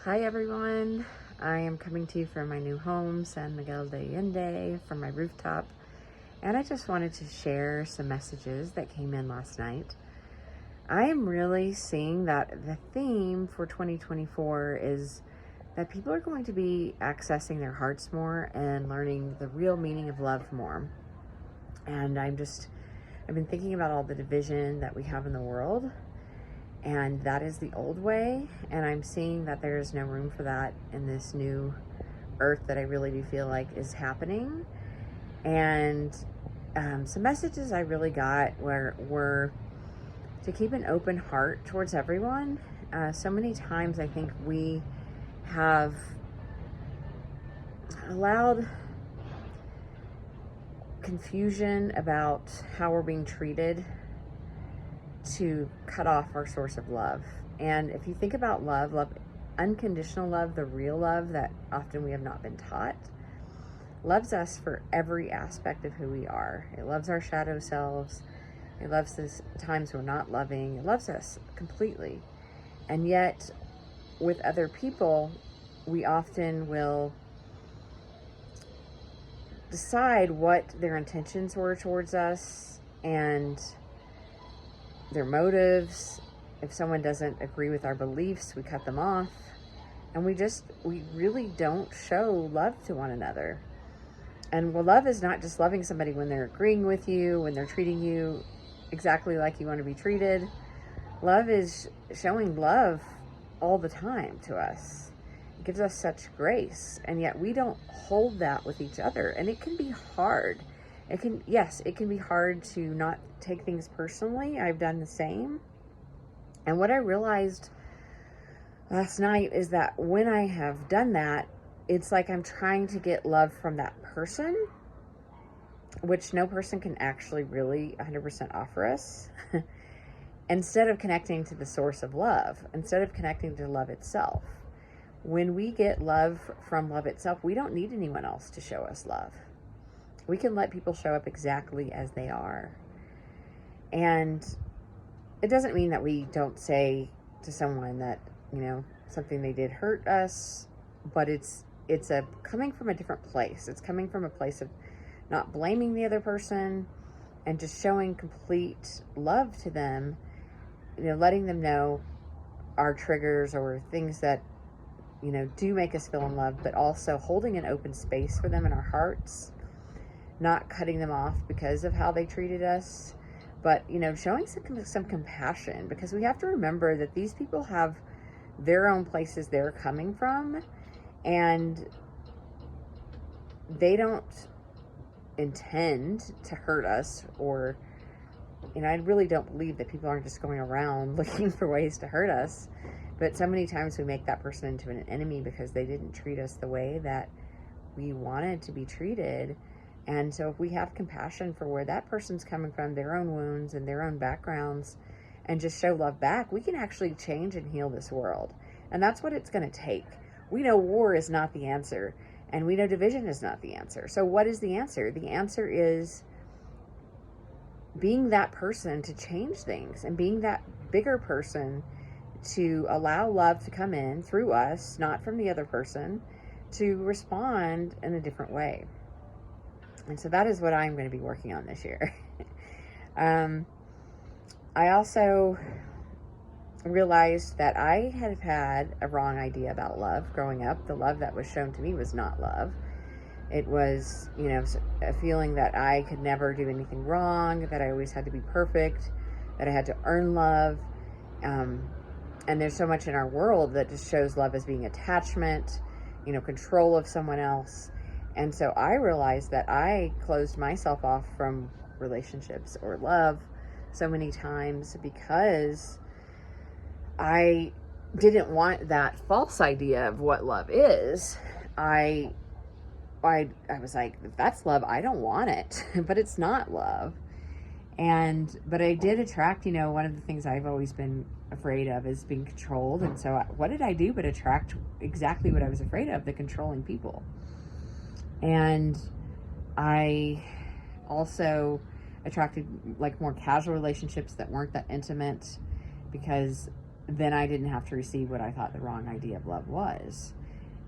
Hi everyone, I am coming to you from my new home, San Miguel de Allende, from my rooftop, and I just wanted to share some messages that came in last night. I am really seeing that the theme for 2024 is that people are going to be accessing their hearts more and learning the real meaning of love more. And I've been thinking about all the division that we have in the world, and that is the old way, and I'm seeing that there is no room for that in this new earth that I really do feel like is happening. And some messages I really got were to keep an open heart towards everyone. So many times I think we have allowed confusion about how we're being treated to cut off our source of love. And if you think about love, unconditional love, the real love that often we have not been taught, loves us for every aspect of who we are. It loves our shadow selves. It loves the times we're not loving. It loves us completely. And yet, with other people, we often will decide what their intentions were towards us and their motives. If someone doesn't agree with our beliefs, we cut them off. And we really don't show love to one another. And love is not just loving somebody when they're agreeing with you, when they're treating you exactly like you want to be treated. Love is showing love all the time to us. It gives us such grace, and yet we don't hold that with each other. And it can be hard. It can be hard to not take things personally. I've done the same. And what I realized last night is that when I have done that, it's like I'm trying to get love from that person, which no person can actually really 100% offer us, instead of connecting to the source of love, instead of connecting to love itself. When we get love from love itself, we don't need anyone else to show us love. We can let people show up exactly as they are. And it doesn't mean that we don't say to someone that, something they did hurt us, but it's coming from a different place. It's coming from a place of not blaming the other person and just showing complete love to them, letting them know our triggers or things that, do make us feel in love, but also holding an open space for them in our hearts, not cutting them off because of how they treated us, but, showing some compassion, because we have to remember that these people have their own places they're coming from, and they don't intend to hurt us, or, I really don't believe that people aren't just going around looking for ways to hurt us, but so many times we make that person into an enemy because they didn't treat us the way that we wanted to be treated. And so if we have compassion for where that person's coming from, their own wounds and their own backgrounds, and just show love back, we can actually change and heal this world. And that's what it's going to take. We know war is not the answer, and we know division is not the answer. So what is the answer? The answer is being that person to change things, and being that bigger person to allow love to come in through us, not from the other person, to respond in a different way. And so that is what I'm going to be working on this year. I also realized that I had a wrong idea about love growing up. The love that was shown to me was not love. It was, a feeling that I could never do anything wrong, that I always had to be perfect, that I had to earn love. And there's so much in our world that just shows love as being attachment, control of someone else. And so I realized that I closed myself off from relationships or love so many times because I didn't want that false idea of what love is. I was like, if that's love, I don't want it, but it's not love. But I did attract, one of the things I've always been afraid of is being controlled. And so what did I do but attract exactly what I was afraid of, the controlling people. And I also attracted like more casual relationships that weren't that intimate, because then I didn't have to receive what I thought the wrong idea of love was.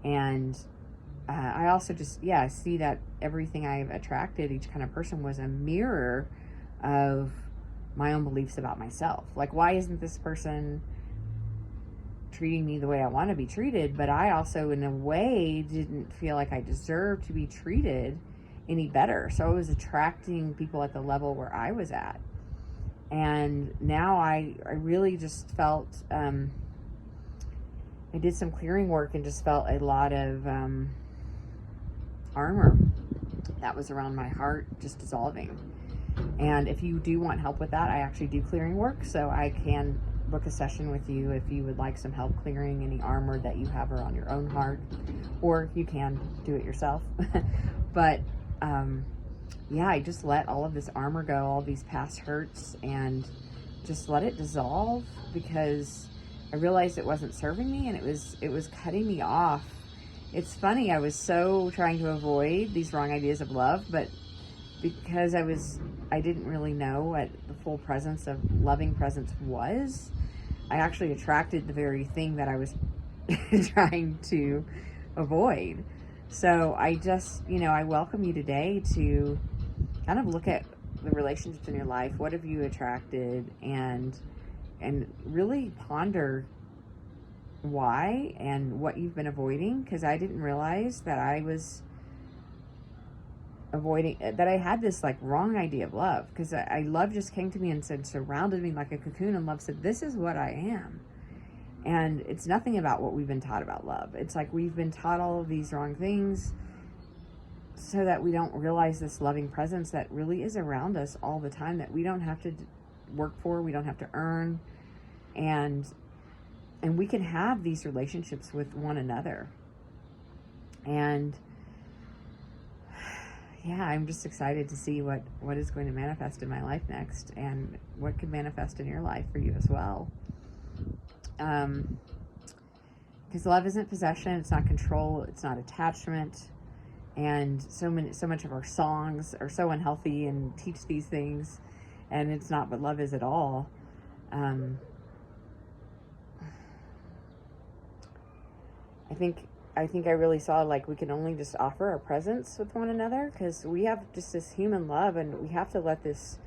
And I also just, see that everything I've attracted, each kind of person, was a mirror of my own beliefs about myself. Like, why isn't this person treating me the way I want to be treated? But I also, in a way, didn't feel like I deserved to be treated any better. So I was attracting people at the level where I was at. And now I really just felt, I did some clearing work and just felt a lot of armor that was around my heart just dissolving. And if you do want help with that, I actually do clearing work, so I can book a session with you if you would like some help clearing any armor that you have around your own heart, or you can do it yourself. But I just let all of this armor go, all these past hurts, and just let it dissolve, because I realized it wasn't serving me, and it was cutting me off. It's funny, I was so trying to avoid these wrong ideas of love, but because I didn't really know what the full presence of loving presence was, I actually attracted the very thing that I was trying to avoid. So I just, I welcome you today to kind of look at the relationships in your life. What have you attracted? And really ponder why and what you've been avoiding, because I didn't realize that I was avoiding, that I had this like wrong idea of love, because I love just came to me and said, surrounded me like a cocoon, and love said, this is what I am. And it's nothing about what we've been taught about love. It's like we've been taught all of these wrong things so that we don't realize this loving presence that really is around us all the time, that we don't have to work for, we don't have to earn, and we can have these relationships with one another. And I'm just excited to see what is going to manifest in my life next, and what could manifest in your life for you as well. Because love isn't possession, it's not control, it's not attachment. And so much of our songs are so unhealthy and teach these things, and it's not what love is at all. I think I really saw like we can only just offer our presence with one another, because we have just this human love, and we have to let this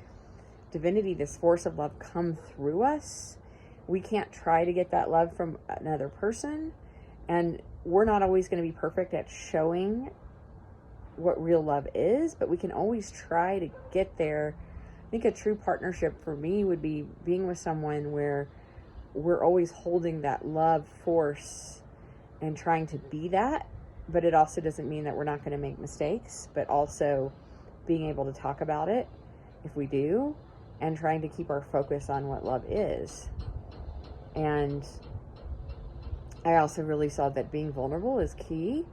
divinity, this force of love, come through us. We can't try to get that love from another person, and we're not always going to be perfect at showing what real love is, but we can always try to get there. I think a true partnership for me would be being with someone where we're always holding that love force and trying to be that, but it also doesn't mean that we're not going to make mistakes, but also being able to talk about it if we do, and trying to keep our focus on what love is. And I also really saw that being vulnerable is key,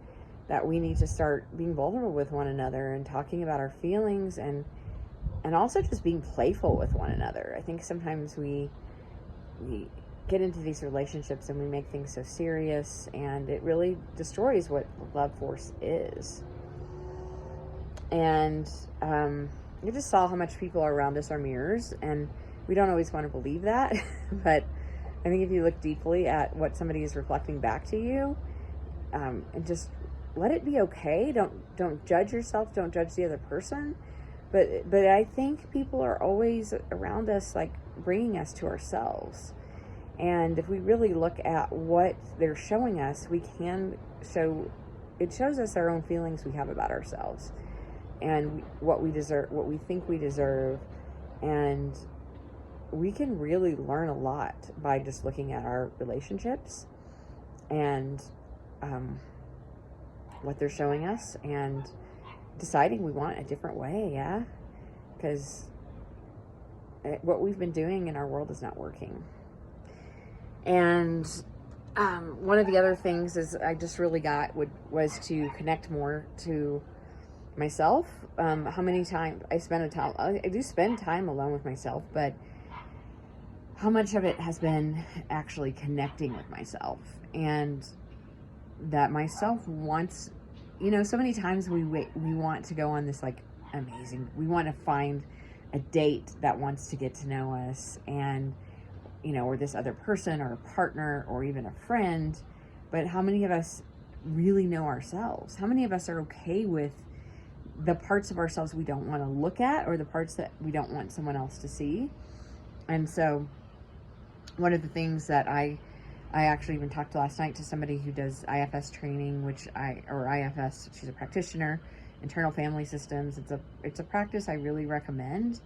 that we need to start being vulnerable with one another and talking about our feelings, and also just being playful with one another. I think sometimes we get into these relationships and we make things so serious, and it really destroys what love force is. And I just saw how much people around us are mirrors, and we don't always want to believe that, but I think if you look deeply at what somebody is reflecting back to you, and just let it be okay. Don't judge yourself. Don't judge the other person. But I think people are always around us, like bringing us to ourselves. And if we really look at what they're showing us, it shows us our own feelings we have about ourselves, and what we deserve, what we think we deserve. And we can really learn a lot by just looking at our relationships and what they're showing us, and deciding we want a different way, because what we've been doing in our world is not working. And one of the other things is I just really was to connect more to myself. How many times I do spend time alone with myself, but how much of it has been actually connecting with myself, and that myself wants, so many times we want to go on this like amazing, we want to find a date that wants to get to know us, and or this other person or a partner or even a friend, but how many of us really know ourselves? How many of us are okay with the parts of ourselves we don't want to look at, or the parts that we don't want someone else to see? And so one of the things that I actually even talked last night to somebody who does IFS training, IFS, she's a practitioner, internal family systems. It's a practice I really recommend.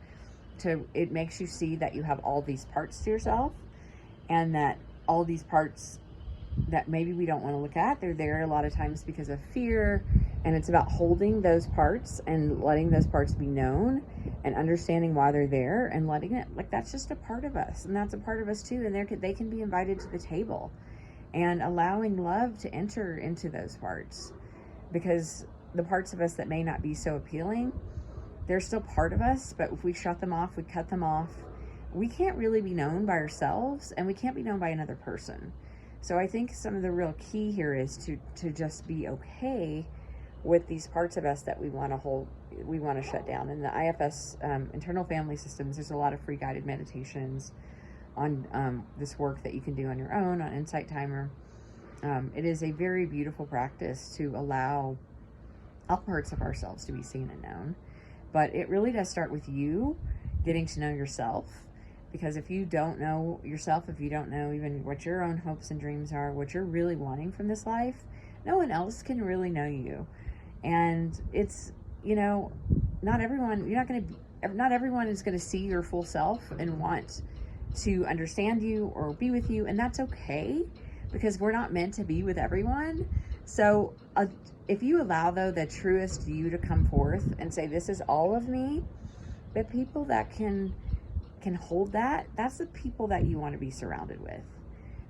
It makes you see that you have all these parts to yourself, and that all these parts that maybe we don't want to look at, they're there a lot of times because of fear. And it's about holding those parts and letting those parts be known and understanding why they're there, and letting it, like, that's just a part of us, and that's a part of us too, and they can be invited to the table, and allowing love to enter into those parts, because the parts of us that may not be so appealing, they're still part of us, but if we shut them off, we cut them off, we can't really be known by ourselves, and we can't be known by another person. So I think some of the real key here is to just be okay with these parts of us that we want to hold, we want to shut down. In the IFS, internal family systems, there's a lot of free guided meditations on this work that you can do on your own on Insight Timer. It is a very beautiful practice to allow all parts of ourselves to be seen and known. But it really does start with you getting to know yourself. Because if you don't know yourself, if you don't know even what your own hopes and dreams are, what you're really wanting from this life, no one else can really know you. And it's, not everyone is going to see your full self and want to understand you or be with you. And that's okay, because we're not meant to be with everyone. So if you allow, though, the truest you to come forth and say, this is all of me, the people that can hold that's the people that you want to be surrounded with.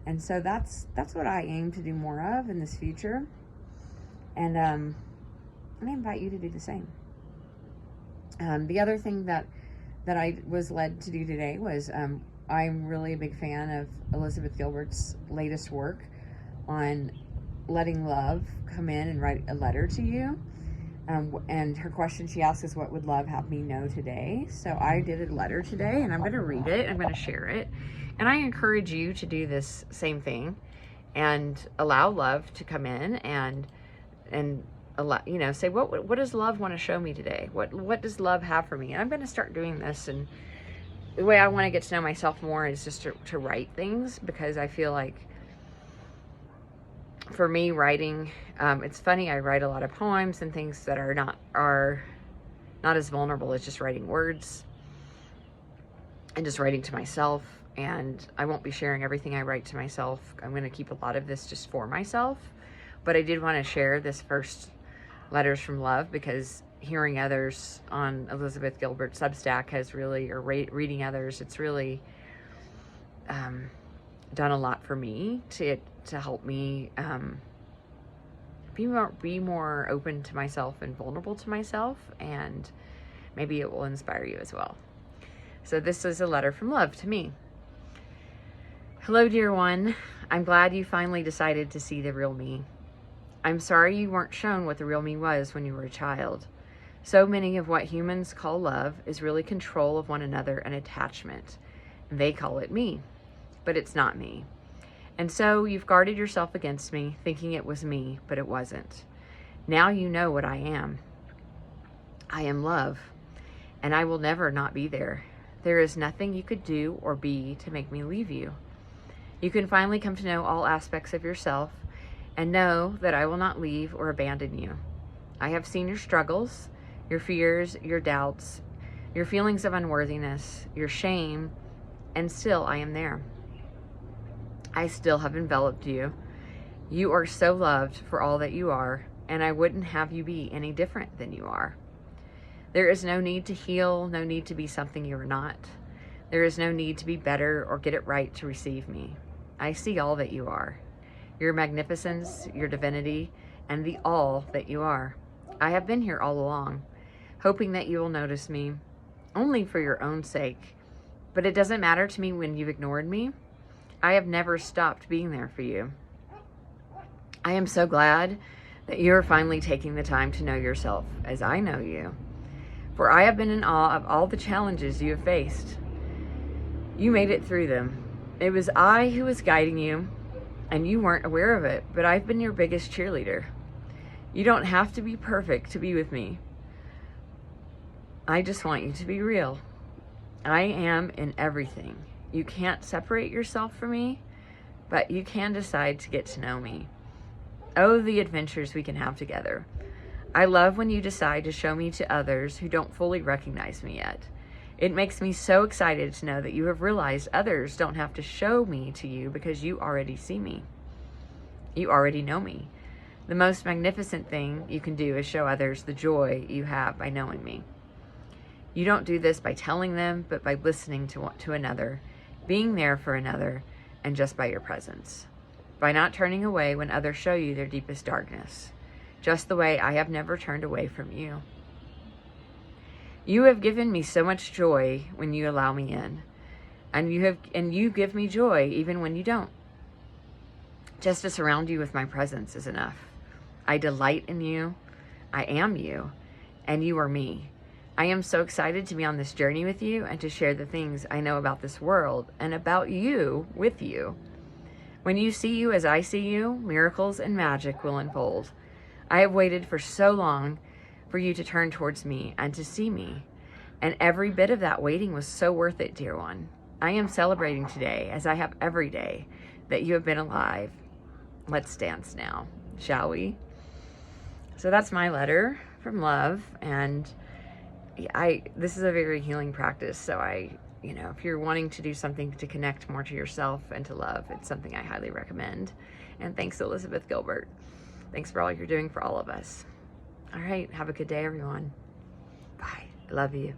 And so that's what I aim to do more of in this future. And I invite you to do the same. The other thing that I was led to do today was I'm really a big fan of Elizabeth Gilbert's latest work on letting love come in and write a letter to you. And her question she asked is, what would love have me know today? So I did a letter today, and I'm going to read it. I'm going to share it. And I encourage you to do this same thing and allow love to come in and allow, say, what does love want to show me today? What does love have for me? And I'm going to start doing this. And the way I want to get to know myself more is just to write things, because I feel like, for me, writing, it's funny, I write a lot of poems and things that are not as vulnerable as just writing words and just writing to myself. And I won't be sharing everything I write to myself. I'm going to keep a lot of this just for myself. But I did want to share this first Letters from Love, because hearing others on Elizabeth Gilbert's Substack has really, or reading others, it's really done a lot for me to help me be more open to myself and vulnerable to myself, and maybe it will inspire you as well. So this is a letter from love to me. Hello, dear one. I'm glad you finally decided to see the real me. I'm sorry you weren't shown what the real me was when you were a child. So many of what humans call love is really control of one another and attachment. They call it me, but it's not me. And so you've guarded yourself against me, thinking it was me, but it wasn't. Now you know what I am. I am love, and I will never not be there. There is nothing you could do or be to make me leave you. You can finally come to know all aspects of yourself and know that I will not leave or abandon you. I have seen your struggles, your fears, your doubts, your feelings of unworthiness, your shame, and still I am there. I still have enveloped you. You are so loved for all that you are, and I wouldn't have you be any different than you are. There is no need to heal, no need to be something you are not. There is no need to be better or get it right to receive me. I see all that you are, your magnificence, your divinity, and the all that you are. I have been here all along, hoping that you will notice me, only for your own sake. But it doesn't matter to me when you've ignored me. I have never stopped being there for you. I am so glad that you are finally taking the time to know yourself as I know you. For I have been in awe of all the challenges you have faced. You made it through them. It was I who was guiding you, and you weren't aware of it, but I've been your biggest cheerleader. You don't have to be perfect to be with me. I just want you to be real. I am in everything. You can't separate yourself from me, but you can decide to get to know me. Oh, the adventures we can have together. I love when you decide to show me to others who don't fully recognize me yet. It makes me so excited to know that you have realized others don't have to show me to you because you already see me. You already know me. The most magnificent thing you can do is show others the joy you have by knowing me. You don't do this by telling them, but by listening to another, being there for another, and just by your presence. By not turning away when others show you their deepest darkness. Just the way I have never turned away from you. You have given me so much joy when you allow me in. And you give me joy even when you don't. Just to surround you with my presence is enough. I delight in you. I am you. And you are me. I am so excited to be on this journey with you and to share the things I know about this world and about you with you. When you see you as I see you, miracles and magic will unfold. I have waited for so long for you to turn towards me and to see me. And every bit of that waiting was so worth it, dear one. I am celebrating today, as I have every day, that you have been alive. Let's dance now, shall we? So that's my letter from love, and this is a very healing practice. So if you're wanting to do something to connect more to yourself and to love, it's something I highly recommend. And thanks, Elizabeth Gilbert. Thanks for all you're doing for all of us. All right, have a good day, everyone. Bye. I love you.